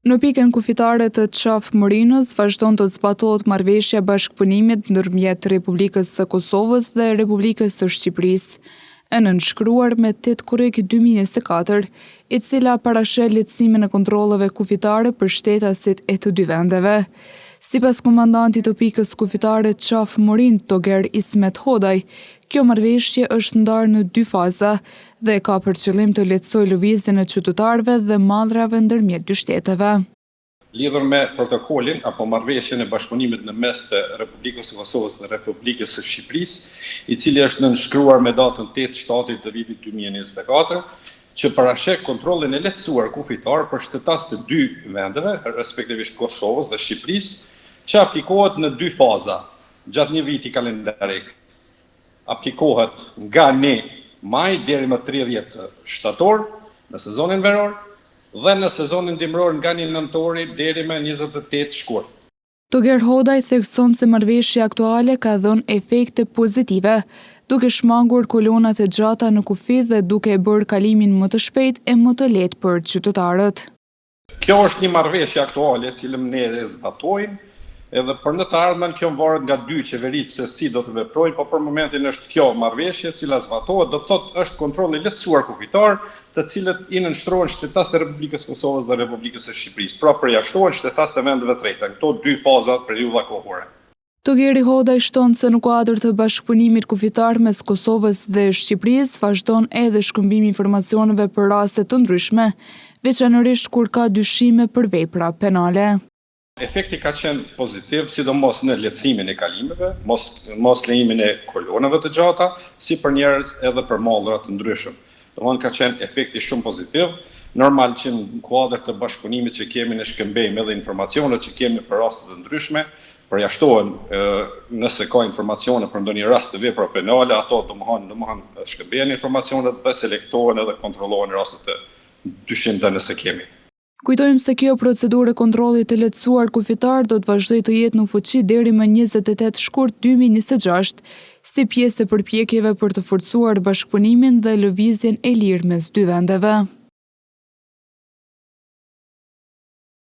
Në pikën kufitare të Qafë-Morinës vazhdon të zbatohet marrëveshja bashkëpunimit ndërmjet Republikës së Kosovës dhe Republikës së Shqipërisë, e nënshkruar me 8 korrik 2024, i cila parasheh lehtësimin e kontrolleve kufitare për shtetasit e të dy vendeve. Sipas komandantit të pikës kufitare Qafë-Morinë, Toger Ismet Hodaj, kjo marrëveshje është ndarë në 2 faza dhe ka për qëllim të lehtësojë lëvizjen e qytetarëve dhe mallrave ndërmjet dy shteteve. Lidhur me protokolin apo marrëveshjen e bashkëpunimit në mes të Republikës së Kosovës dhe Republikës së Shqipërisë, i cili është nënshkruar me datën 8 shtatit të vitit 2024, që parasheh kontrollin e lehtësuar kufitar për shtetas të dy vendeve, respektivisht Kosovës dhe Shqipërisë, që aplikohet në 2 faza gjatë një viti kalendarik. Aplikohet nga 1 maj deri më 30 shtator në sezonin veror dhe në sezonin dimror nga 1 nëntori deri më 28 shkurt. Toger Hodaj thekson se marrëveshja aktuale ka dhënë efekte pozitive, duke shmangur kolonat e gjata në kufi dhe duke e bërë kalimin më të shpejt e më të lehtë për qytetarët. Kjo është një marrëveshje aktuale, cilën ne e zbatojmë, edhe për në të ardhmen kjo varet nga 2 qeveritë se si do të veprojnë, po për momentin është kjo marrëveshje, cila zbatohet, do të thotë është kontrolli lehtësuar kufitar, të cilët i nënshtrohen shtetas të Republikës së Kosovës dhe Republikës së Shqipërisë. Pra përjashtohen shtetas të vendeve treta, këto 2 faza periudha kohore. Togeri Hodaj shton se në kuadër të bashkëpunimit kufitar mes Kosovës dhe Shqipërisë vazhdon edhe shkëmbimi informacioneve për raste të ndryshme, veçanërisht kur ka dyshime për vepra penale. Efekti ka qenë pozitiv, sidomos në lehtësimin e kalimeve, mos lejimin e kolonave të gjata, si për njerëz edhe për mallra të ndryshëm. Domthonë ka qenë efekti shumë pozitiv. Normal që në kuadër të bashkëpunimit që kemi në shkëmbejmë edhe informacionet që kemi për raste të ndryshme, përjashtohen nëse ka informacione për ndonjë rast të vepra penale, ato domthonë shkëmbehen informacionet dhe selektohen edhe kontrollohen rastet të dyshimta nëse kemi. Kujtojmë se kjo procedurë e kontrollit të lehtësuar kufitar do të vazhdojë të jetë në fuqi deri më 28 shkurt 2026, si pjesë e përpjekjeve për të forcuar bashkëpunimin dhe lëvizjen e lirë mes dy vendeve.